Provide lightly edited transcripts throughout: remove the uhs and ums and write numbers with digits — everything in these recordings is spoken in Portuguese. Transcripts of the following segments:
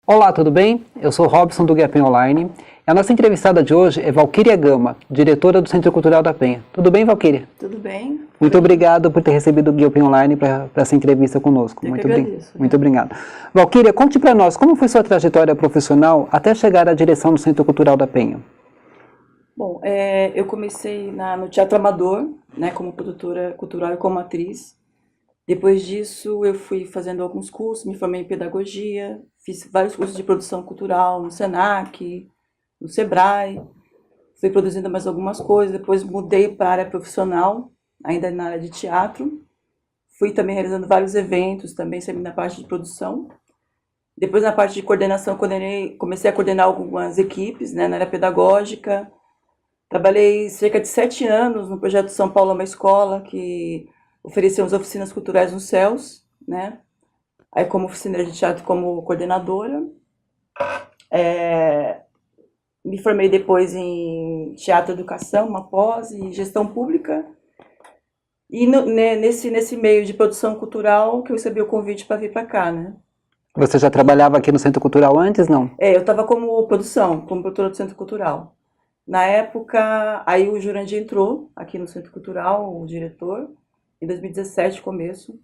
Olá, tudo bem? Eu sou Robson do Guia Penha Online. A nossa entrevistada de hoje é Valquíria Gama, diretora do Centro Cultural da Penha. Tudo bem, Valquíria? Tudo bem. Muito obrigado por ter recebido o Guia Penha Online para essa entrevista conosco. Eu que agradeço. Muito obrigado. Valquíria, conte para nós como foi sua trajetória profissional até chegar à direção do Centro Cultural da Penha. Bom, eu comecei no Teatro Amador, né, como produtora cultural e como atriz. Depois disso, eu fui fazendo alguns cursos, me formei em pedagogia, fiz vários cursos de produção cultural no Senac, no Sebrae. Fui produzindo mais algumas coisas, depois mudei para a área profissional, ainda na área de teatro. Fui também realizando vários eventos, também sempre na parte de produção. Depois, na parte de coordenação, comecei a coordenar algumas equipes, né, na área pedagógica. Trabalhei cerca de 7 anos no projeto São Paulo é uma Escola, que oferecemos oficinas culturais nos céus, né? Aí como oficina de teatro, como coordenadora. Me formei depois em teatro e educação, uma pós e gestão pública. E nesse meio de produção cultural que eu recebi o convite para vir para cá, né? Você já trabalhava aqui no Centro Cultural antes, não? Eu estava como produtora do Centro Cultural. Na época, aí o Jurandir entrou aqui no Centro Cultural, o diretor, em 2017, começo.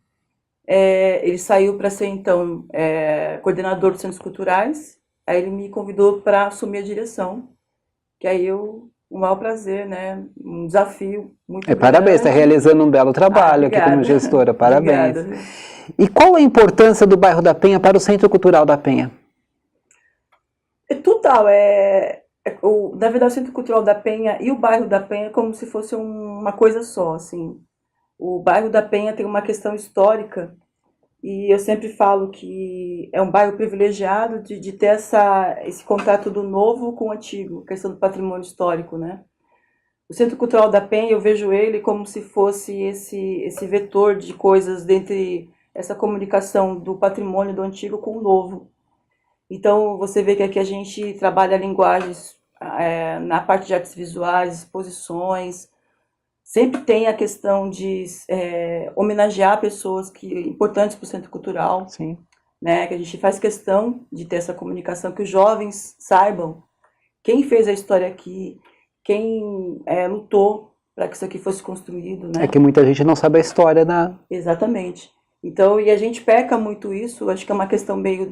Ele saiu para ser, então, coordenador dos Centros Culturais. Aí ele me convidou para assumir a direção, que aí um maior prazer, né? Um desafio muito grande. Parabéns, está realizando um belo trabalho aqui como gestora, parabéns. Obrigada. E qual a importância do bairro da Penha para o Centro Cultural da Penha? Total, na verdade, o Centro Cultural da Penha e o bairro da Penha é como se fosse uma coisa só, assim. O bairro da Penha tem uma questão histórica e eu sempre falo que é um bairro privilegiado de ter esse contato do novo com o antigo, questão do patrimônio histórico, né? O Centro Cultural da Penha, eu vejo ele como se fosse esse vetor de coisas dentre essa comunicação do patrimônio do antigo com o novo. Então, você vê que aqui a gente trabalha linguagens na parte de artes visuais, exposições. Sempre tem a questão de homenagear pessoas importantes para o Centro Cultural. Sim. Né? Que a gente faz questão de ter essa comunicação, que os jovens saibam quem fez a história aqui, quem lutou para que isso aqui fosse construído. Né? É que muita gente não sabe a história da... Exatamente. Então, e a gente peca muito isso, acho que é uma questão meio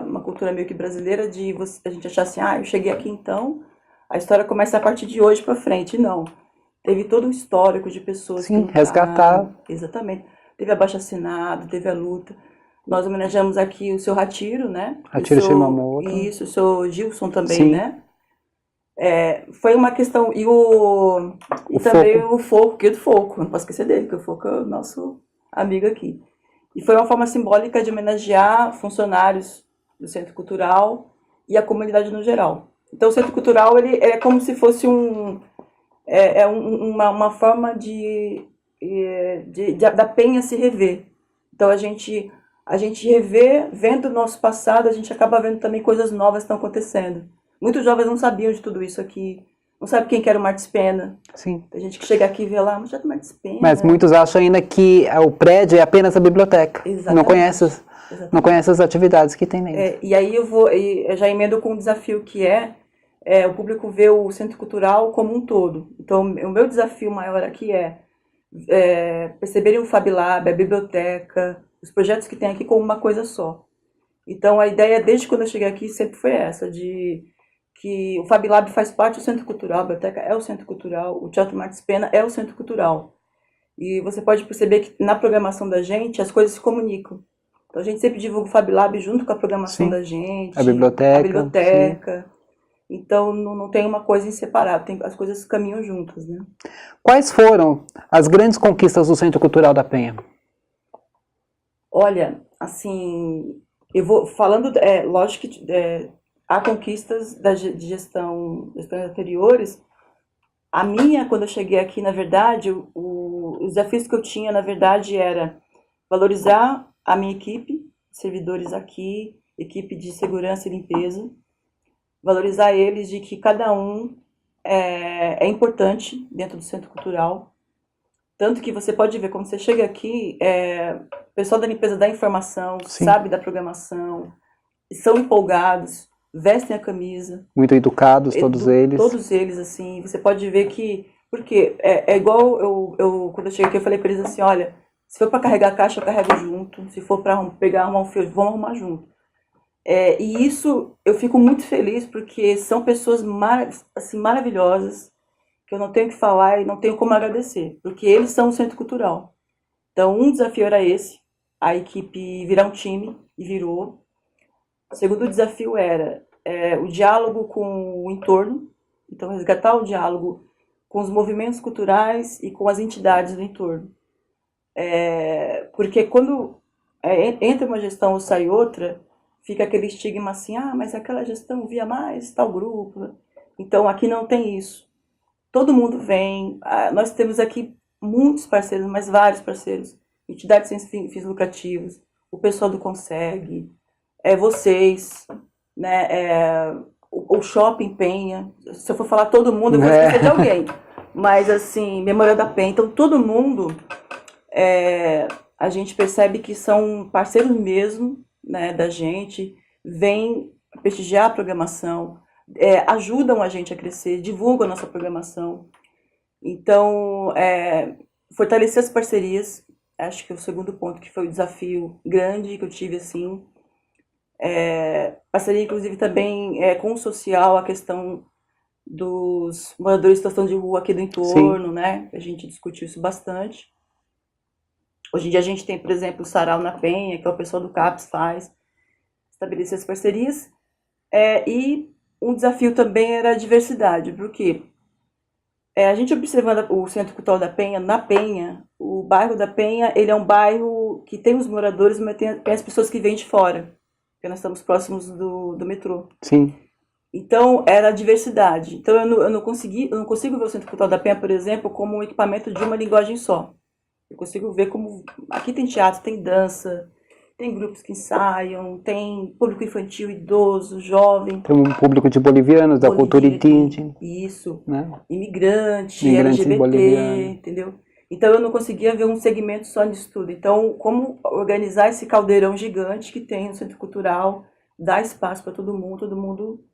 uma cultura meio que brasileira, de a gente achar assim, eu cheguei aqui então, a história começa a partir de hoje para frente. Não. Teve todo um histórico de pessoas que lutaram. Resgatar. Exatamente. Teve abaixo-assinado, teve a luta. Nós homenageamos aqui o seu Hachiro, né? Hachiro Shimamoto. Isso, o seu Gilson também, Sim. né? Foi uma questão... E também o Foco, Guia do Foco, não posso esquecer dele, porque o Foco é o nosso amigo aqui. E foi uma forma simbólica de homenagear funcionários do Centro Cultural e a comunidade no geral. Então, o Centro Cultural ele é como se fosse uma forma da Penha se rever. Então, a gente rever, vendo o nosso passado, a gente acaba vendo também coisas novas que estão acontecendo. Muitos jovens não sabiam de tudo isso aqui. Não sabe quem que era o Martins Pena. Sim. Tem gente que chega aqui e vê lá, mas já tem Martins Pena. Mas muitos acham ainda que o prédio é apenas a biblioteca. Exatamente. Não conhece as atividades que tem dentro. E aí eu já emendo com um desafio que o público ver o Centro Cultural como um todo. Então, o meu desafio maior aqui perceberem o Fab Lab, a biblioteca, os projetos que tem aqui como uma coisa só. Então, a ideia, desde quando eu cheguei aqui, sempre foi essa, que o Fab Lab faz parte do Centro Cultural, a biblioteca é o Centro Cultural, o Teatro Martins Pena é o Centro Cultural. E você pode perceber que na programação da gente, as coisas se comunicam. Então, a gente sempre divulga o Fab Lab junto com a programação da gente. A biblioteca. Sim. Então, não tem uma coisa em separado, as coisas caminham juntas, né? Quais foram as grandes conquistas do Centro Cultural da Penha? Olha, assim, eu vou falando, lógico que há conquistas de gestões anteriores. A minha, quando eu cheguei aqui, na verdade, os desafios que eu tinha, na verdade, era valorizar a minha equipe, servidores aqui, equipe de segurança e limpeza, valorizar eles de que cada um é importante dentro do Centro Cultural. Tanto que você pode ver, quando você chega aqui, o pessoal da limpeza dá informação, Sim. sabe da programação, são empolgados, vestem a camisa. Muito educados, todos eles. Todos eles, assim, você pode ver que... Porque é igual quando eu cheguei aqui, eu falei para eles assim, olha, se for para carregar a caixa, eu carrego junto. Se for para arrumar um fio, vamos arrumar junto. E isso, eu fico muito feliz, porque são pessoas assim, maravilhosas, que eu não tenho o que falar e não tenho como agradecer, porque eles são o centro cultural. Então, um desafio era esse, a equipe virar um time, e virou. O segundo desafio era o diálogo com o entorno, então resgatar o diálogo com os movimentos culturais e com as entidades do entorno. Porque quando entra uma gestão ou sai outra, fica aquele estigma assim, mas aquela gestão via mais tal grupo. Então aqui não tem isso. Todo mundo vem, nós temos aqui muitos parceiros, mas vários parceiros, entidades sem fins lucrativos, o pessoal do Consegue, vocês, né, o Shopping Penha. Se eu for falar todo mundo, eu vou esquecer de alguém. Mas, assim, Memória da Penha. Então, todo mundo, a gente percebe que são parceiros mesmo, né, da gente, vêm prestigiar a programação, ajudam a gente a crescer, divulgam a nossa programação. Então, fortalecer as parcerias, acho que é o segundo ponto, que foi o desafio grande que eu tive, assim. Parceria, inclusive, também com o social, a questão dos moradores em situação de rua aqui do entorno, sim, né? A gente discutiu isso bastante. Hoje em dia a gente tem, por exemplo, o Sarau na Penha, que é o pessoal do CAPS faz, estabelecer as parcerias. E um desafio também era a diversidade, porque a gente observando o Centro Cultural da Penha, na Penha, o bairro da Penha, ele é um bairro que tem os moradores, mas tem as pessoas que vêm de fora, porque nós estamos próximos do metrô. Sim. Então, era a diversidade. Então, eu não consigo ver o Centro Cultural da Penha, por exemplo, como um equipamento de uma linguagem só. Eu consigo ver como... Aqui tem teatro, tem dança, tem grupos que ensaiam, tem público infantil, idoso, jovem. Tem um público de bolivianos, da cultura indígena. Isso. Né? Imigrante, LGBT, entendeu? Então, eu não conseguia ver um segmento só disso tudo. Então, como organizar esse caldeirão gigante que tem no Centro Cultural, dar espaço para todo mundo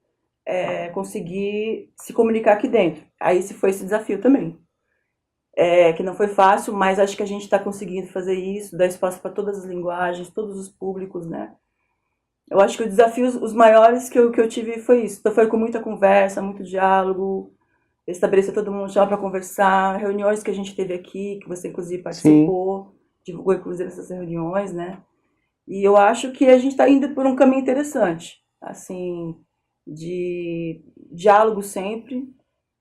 conseguir se comunicar aqui dentro. Aí foi esse desafio também. Que não foi fácil, mas acho que a gente está conseguindo fazer isso, dar espaço para todas as linguagens, todos os públicos, né? Eu acho que os desafios, os maiores que eu tive foi isso. Então foi com muita conversa, muito diálogo, estabelecer todo mundo já para conversar, reuniões que a gente teve aqui, que você inclusive participou, sim, divulgou inclusive essas reuniões, né? E eu acho que a gente está indo por um caminho interessante, assim, de diálogo sempre,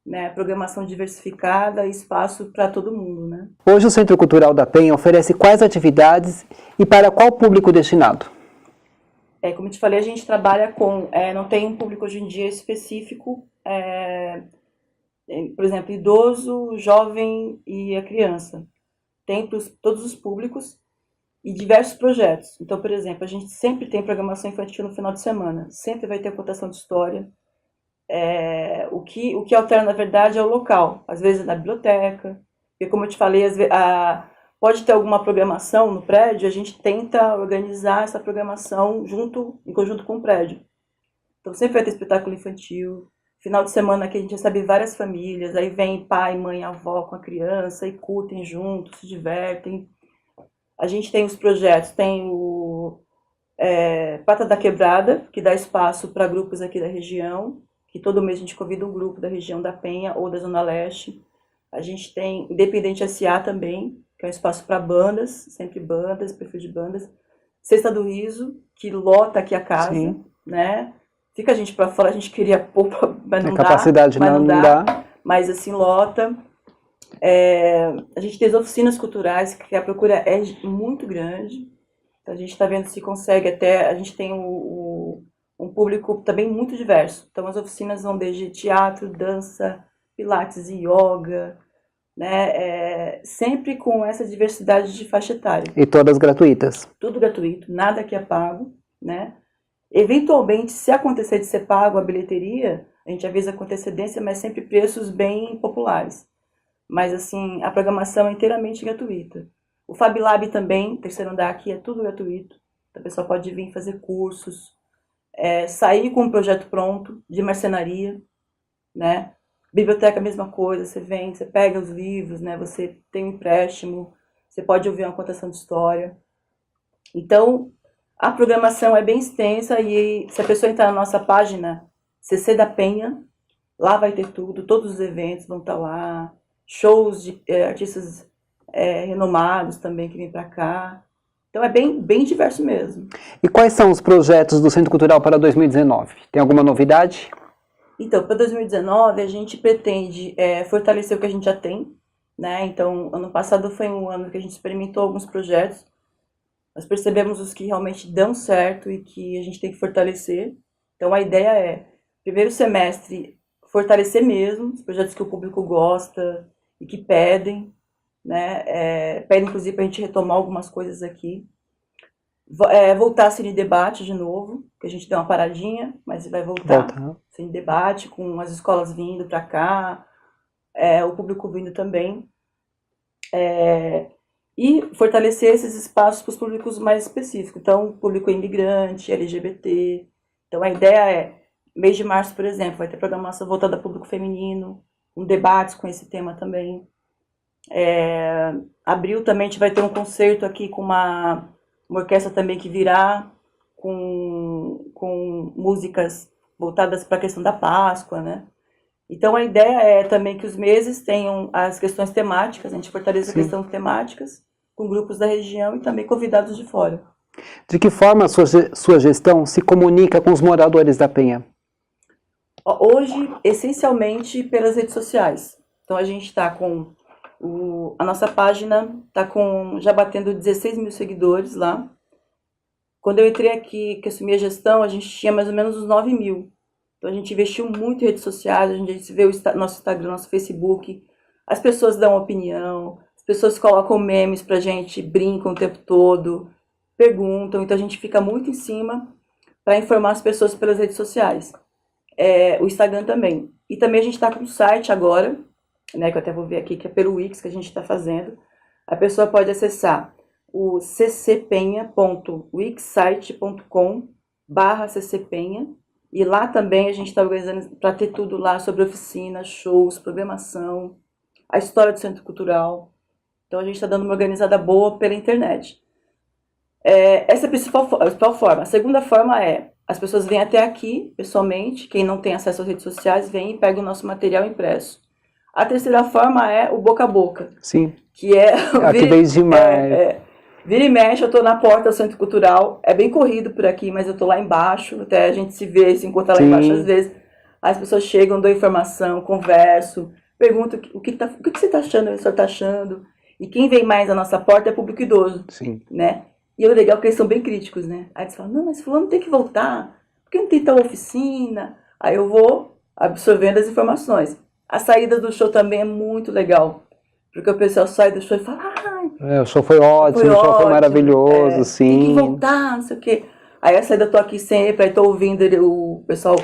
né, programação diversificada e espaço para todo mundo, né? Hoje o Centro Cultural da Penha oferece quais atividades e para qual público destinado? Como eu te falei, a gente trabalha com... não tem um público hoje em dia específico, por exemplo, idoso, jovem e a criança. Tem para todos os públicos e diversos projetos. Então, por exemplo, a gente sempre tem programação infantil no final de semana. Sempre vai ter contação de história. O que altera, na verdade, é o local. Às vezes é na biblioteca. Porque, como eu te falei, pode ter alguma programação no prédio, a gente tenta organizar essa programação em conjunto com o prédio. Então, sempre vai ter espetáculo infantil. Final de semana que a gente recebe várias famílias, aí vem pai, mãe, avó com a criança e curtem juntos, se divertem. A gente tem os projetos, tem o Prata da Quebrada, que dá espaço para grupos aqui da região, que todo mês a gente convida um grupo da região da Penha ou da Zona Leste. A gente tem Independente S.A. também, que é um espaço para bandas, sempre bandas, perfil de bandas. Sexta do Riso, que lota aqui a casa, sim, né? Fica a gente para fora, a gente queria pôr, mas não dá. A capacidade não dá. Mas assim, lota. A gente tem as oficinas culturais, que a procura é muito grande. Então, a gente está vendo se consegue até... A gente tem um público também muito diverso. Então, as oficinas vão desde teatro, dança, pilates e yoga, né? Sempre com essa diversidade de faixa etária. E todas gratuitas? Tudo gratuito, nada aqui é pago, né? Eventualmente, se acontecer de ser pago a bilheteria, a gente avisa com antecedência, mas sempre preços bem populares. Mas, assim, a programação é inteiramente gratuita. O Fab Lab também, terceiro andar aqui, é tudo gratuito. Então, a pessoa pode vir fazer cursos, sair com um projeto pronto, de marcenaria, né? Biblioteca, a mesma coisa, você vem, você pega os livros, né? Você tem um empréstimo, você pode ouvir uma contação de história. Então, a programação é bem extensa e se a pessoa entrar na nossa página, CC da Penha, lá vai ter tudo, todos os eventos vão estar lá, shows de artistas renomados também que vêm para cá. Então é bem diverso mesmo. E quais são os projetos do Centro Cultural para 2019? Tem alguma novidade? Então, para 2019, a gente pretende fortalecer o que a gente já tem, né? Então, ano passado foi um ano que a gente experimentou alguns projetos, nós percebemos os que realmente dão certo e que a gente tem que fortalecer. Então, a ideia é, primeiro semestre, fortalecer mesmo os projetos que o público gosta e que pedem, né? Pedem, inclusive, para a gente retomar algumas coisas aqui. Voltar a Cine Debate de novo, que a gente deu uma paradinha, mas vai voltar. Cine Debate, com as escolas vindo para cá, o público vindo também. E fortalecer esses espaços para os públicos mais específicos. Então, público imigrante, LGBT. Então, a ideia é, mês de março, por exemplo, vai ter programação voltada ao público feminino, um debate com esse tema também. Abril também a gente vai ter um concerto aqui com uma orquestra também que virá com músicas voltadas para a questão da Páscoa, né? Então a ideia é também que os meses tenham as questões temáticas, a gente fortalece as questões temáticas com grupos da região e também convidados de fora. De que forma a sua gestão se comunica com os moradores da Penha? Hoje, essencialmente pelas redes sociais. Então a gente está com a nossa página está já batendo 16 mil seguidores lá. Quando eu entrei aqui, que assumi a gestão, a gente tinha mais ou menos uns 9 mil. Então a gente investiu muito em redes sociais, a gente vê o nosso Instagram, nosso Facebook, as pessoas dão opinião, as pessoas colocam memes pra gente, brincam o tempo todo, perguntam, então a gente fica muito em cima para informar as pessoas pelas redes sociais. O Instagram também. E também a gente está com um site agora, né, que eu até vou ver aqui, que é pelo Wix que a gente está fazendo. A pessoa pode acessar o ccpenha.wixsite.com/ccpenha e lá também a gente está organizando para ter tudo lá sobre oficinas, shows, programação, a história do Centro Cultural. Então a gente está dando uma organizada boa pela internet. Essa é a principal forma. A segunda forma é, as pessoas vêm até aqui, pessoalmente, quem não tem acesso às redes sociais, vem e pega o nosso material impresso. A terceira forma é o boca a boca. Sim. Que é... Aqui desde maio. Vira e mexe, eu tô na porta do Centro Cultural, é bem corrido por aqui, mas eu tô lá embaixo, até a gente se vê, se encontra lá embaixo às vezes. As pessoas chegam, dão informação, converso, perguntam o que você tá achando, o senhor tá achando. E quem vem mais à nossa porta é público idoso. Sim. Né? E o legal é que eles são bem críticos, né? Aí eles falam, não, mas fulano tem que voltar, porque não tem tal oficina. Aí eu vou absorvendo as informações. A saída do show também é muito legal, porque o pessoal sai do show e fala, o show foi ótimo, o show foi maravilhoso, sim. Tem que voltar, não sei o quê. Aí a saída eu tô aqui sempre, aí tô ouvindo o pessoal...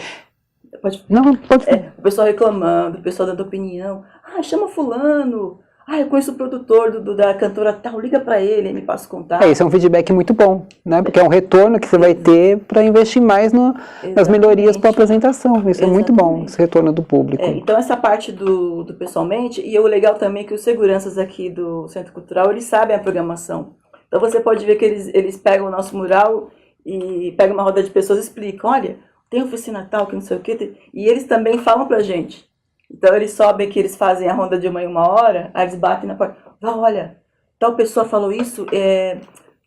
o pessoal reclamando, o pessoal dando opinião. Chama fulano. Eu conheço o produtor da cantora tal, liga pra ele me passa o contato. Isso é um feedback muito bom, né? Porque é um retorno que você vai ter para investir mais nas melhorias para a apresentação. Isso é muito bom, esse retorno do público. Então essa parte do pessoalmente, e o legal também é que os seguranças aqui do Centro Cultural, eles sabem a programação. Então você pode ver que eles pegam o nosso mural e pegam uma roda de pessoas e explicam, olha, tem oficina tal, que não sei o quê, e eles também falam pra gente. Então eles sobem que eles fazem a ronda de 1 hora, aí eles batem na porta. Olha, tal pessoa falou isso,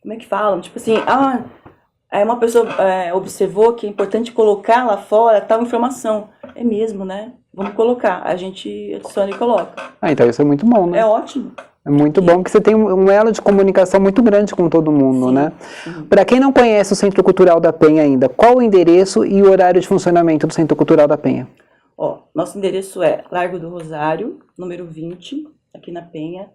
como é que falam? Tipo assim, uma pessoa observou que é importante colocar lá fora tal informação. É mesmo, né? Vamos colocar. A gente adiciona e coloca. Então isso é muito bom, né? É ótimo. É muito bom que você tem um elo de comunicação muito grande com todo mundo, né? Para quem não conhece o Centro Cultural da Penha ainda, qual o endereço e o horário de funcionamento do Centro Cultural da Penha? Nosso endereço é Largo do Rosário, número 20, aqui na Penha.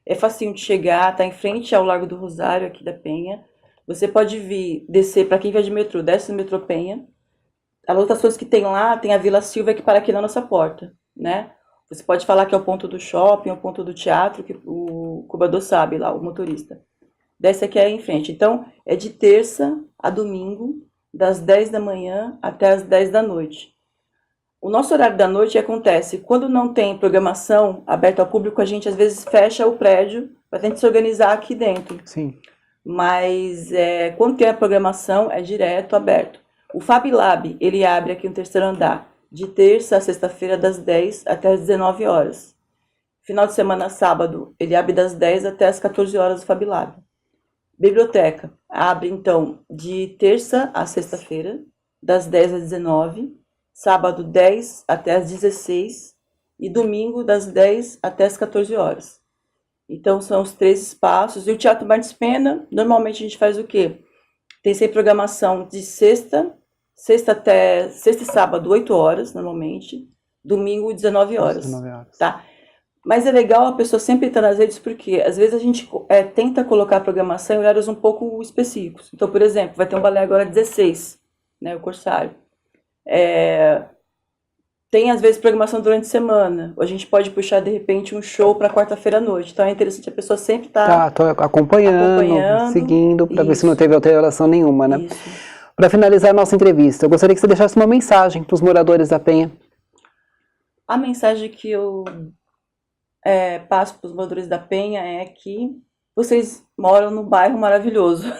É facinho de chegar, tá em frente ao Largo do Rosário, aqui da Penha. Você pode descer, para quem vier de metrô, desce no metrô Penha. As outras coisas que tem lá, tem a Vila Silva que para aqui na nossa porta, né? Você pode falar que é o ponto do shopping, é o ponto do teatro, que o cobrador sabe lá, o motorista. Desce aqui em frente. Então, é de terça a domingo, das 10 da manhã até as 10 da noite. O nosso horário da noite acontece quando não tem programação aberta ao público, a gente às vezes fecha o prédio para a gente se organizar aqui dentro. Sim. Mas quando tem a programação, é direto, aberto. O Fab Lab, ele abre aqui no terceiro andar, de terça a sexta-feira, das 10 até as 19 horas. Final de semana, sábado, ele abre das 10 até as 14 horas o Fab Lab. Biblioteca, abre então de terça a sexta-feira, das 10 às 19, sábado 10 até as 16 e domingo das 10 até as 14 horas. Então são os 3 espaços. E o Teatro Martins Pena, normalmente a gente faz o quê? Tem sempre programação de sexta e sábado, 8 horas, normalmente. Domingo, 19 horas. 19 horas. Tá? Mas é legal a pessoa sempre estar nas redes, porque às vezes a gente tenta colocar a programação em horários um pouco específicos. Então, por exemplo, vai ter um balé agora às 16, né, o Corsário. Tem às vezes programação durante a semana. Ou a gente pode puxar de repente um show para quarta-feira à noite. Então é interessante a pessoa sempre estar Tô acompanhando, seguindo, para ver se não teve alteração nenhuma, né? Isso. Para finalizar a nossa entrevista, eu gostaria que você deixasse uma mensagem para os moradores da Penha. A mensagem que eu passo para os moradores da Penha é que vocês moram num bairro maravilhoso.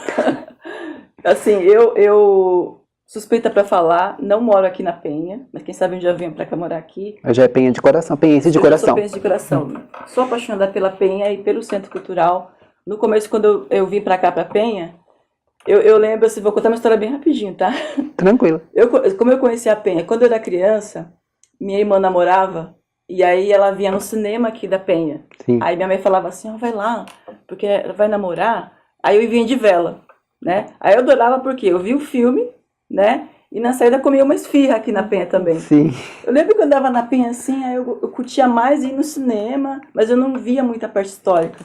Assim, eu suspeita para falar, não moro aqui na Penha, mas quem sabe um dia venho para cá morar aqui. Eu já é Penha de coração, penhense de coração. Sou penhense de coração. Sou apaixonada pela Penha e pelo Centro Cultural. No começo, quando eu vim para cá, para Penha, eu lembro, assim, vou contar uma história bem rapidinho, tá? Tranquilo. Como eu conheci a Penha? Quando eu era criança, minha irmã namorava, e aí ela vinha no cinema aqui da Penha. Sim. Aí minha mãe falava assim, vai lá, porque ela vai namorar. Aí eu vinha de vela, né? Aí eu adorava porque eu vi o filme, né? E na saída comia uma esfirra aqui na Penha também. Sim. Eu lembro que eu andava na Penha assim, aí eu curtia mais ir no cinema, mas eu não via muita parte histórica.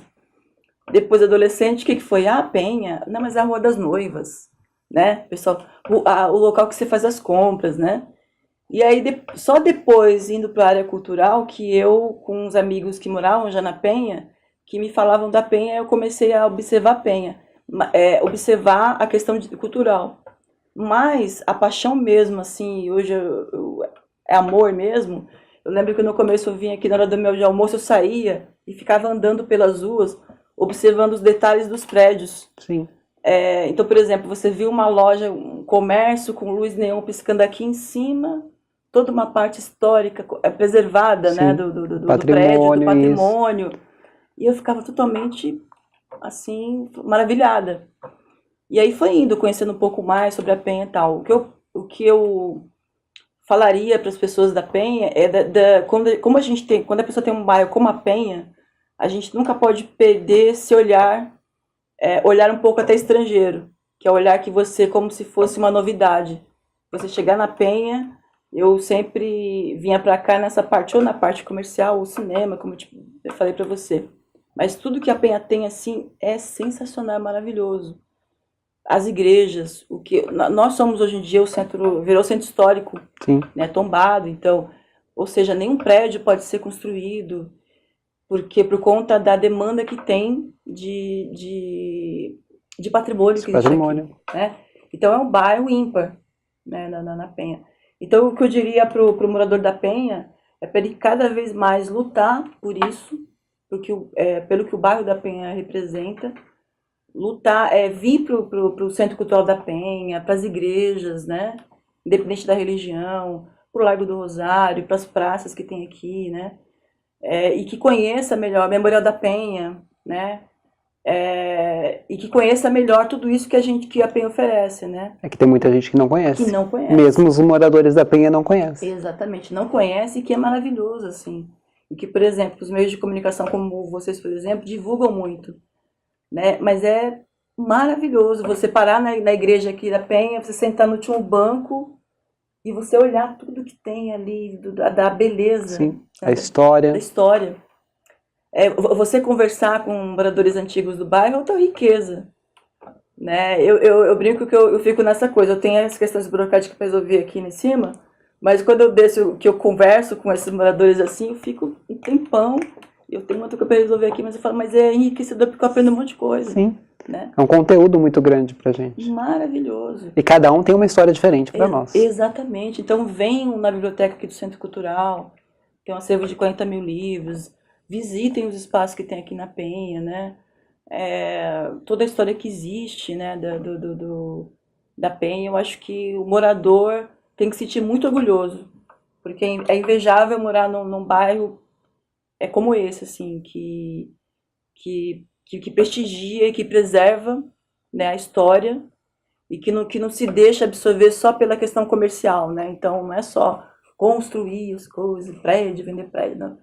Depois, adolescente, o que foi? Ah, a Penha. Não, mas é a Rua das Noivas, né? Pessoal, o local que você faz as compras, né? E aí, só depois, indo para a área cultural, que eu, com uns amigos que moravam já na Penha, que me falavam da Penha, eu comecei a observar a Penha. Observar a questão cultural. Mas a paixão mesmo, assim, hoje é amor mesmo. Eu lembro que no começo eu vinha aqui na hora do meu de almoço, eu saía e ficava andando pelas ruas, observando os detalhes dos prédios. Sim. Então, por exemplo, você viu uma loja, um comércio com luz neon piscando aqui em cima, toda uma parte histórica preservada, né, do prédio, do patrimônio. Isso. E eu ficava totalmente, assim, maravilhada. E aí foi indo, conhecendo um pouco mais sobre a Penha e tal. O que eu falaria para as pessoas da Penha é quando a pessoa tem um bairro como a Penha, a gente nunca pode perder esse olhar um pouco até estrangeiro, que é olhar que você como se fosse uma novidade. Você chegar na Penha, eu sempre vinha para cá nessa parte, ou na parte comercial, ou cinema, como eu falei para você. Mas tudo que a Penha tem assim é sensacional, é maravilhoso. As igrejas, nós somos hoje em dia virou centro histórico, sim, né, tombado, então, ou seja, nenhum prédio pode ser construído, porque por conta da demanda que tem de patrimônio que existe aqui, né? Então é um bairro ímpar, né, na Penha. Então o que eu diria pro morador da Penha é para ele cada vez mais lutar por isso, porque pelo que o bairro da Penha representa, lutar, vir pro Centro Cultural da Penha, para as igrejas, né, independente da religião, pro Largo do Rosário, para as praças que tem aqui, né, e que conheça melhor a Memorial da Penha, né, e que conheça melhor tudo isso que a Penha oferece, né. É que tem muita gente que não conhece. Que não conhece. Mesmo os moradores da Penha não conhecem. Exatamente, não conhece, e que é maravilhoso, assim. E que, por exemplo, os meios de comunicação como vocês, por exemplo, divulgam muito, né? Mas é maravilhoso você parar na igreja aqui da Penha, você sentar no último banco e você olhar tudo que tem ali, da beleza. Sim, a história. Da história. Você conversar com moradores antigos do bairro é outra riqueza, né? Eu brinco que eu fico nessa coisa, eu tenho as questões burocráticas para resolver aqui em cima, mas quando eu desço, que eu converso com esses moradores assim, eu fico um tempão. Eu tenho muita coisa para resolver aqui, mas eu falo, mas é enriquecedor porque eu aprendo um monte de coisa. Sim. né? É um conteúdo muito grande pra gente. Maravilhoso. E cada um tem uma história diferente para nós. Exatamente. Então venham na biblioteca aqui do Centro Cultural, tem um acervo de 40 mil livros, visitem os espaços que tem aqui na Penha, né? Toda a história que existe, né, da Penha, eu acho que o morador tem que se sentir muito orgulhoso, porque é invejável morar num bairro como esse, assim, que prestigia e que preserva, né, a história e que não se deixa absorver só pela questão comercial, né? Então não é só construir as coisas, prédio, vender prédio, não.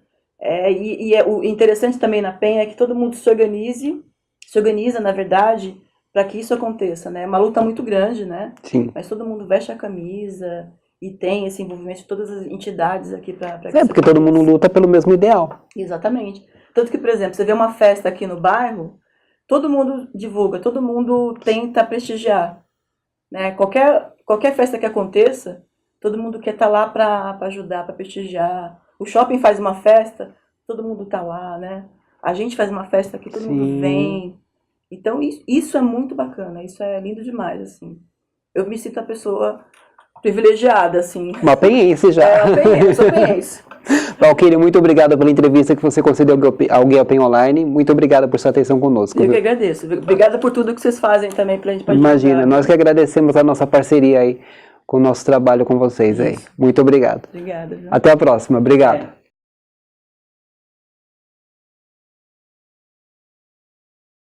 O interessante também na Penha é que todo mundo se organiza, na verdade, para que isso aconteça, né? É uma luta muito grande, né? Sim. Mas todo mundo veste a camisa e tem esse envolvimento de todas as entidades aqui para Porque todo mundo luta pelo mesmo ideal. Exatamente. Tanto que, por exemplo, você vê uma festa aqui no bairro, todo mundo divulga, todo mundo tenta prestigiar, né? Qualquer festa que aconteça, todo mundo quer estar lá para ajudar, para prestigiar. O shopping faz uma festa, todo mundo está lá, né? A gente faz uma festa aqui, todo mundo vem. Então, isso é muito bacana, isso é lindo demais, assim. Eu me sinto a pessoa privilegiada, assim. Uma penhense já. Eu sou penhense. Valquíria, muito obrigado pela entrevista que você concedeu ao Guia Penha Online. Muito obrigado por sua atenção conosco. Eu que agradeço. Obrigada por tudo que vocês fazem também pra gente participar. Imagina, nós que agradecemos a nossa parceria aí, com o nosso trabalho com vocês aí. Muito obrigado. Obrigada. Até a próxima. Obrigado.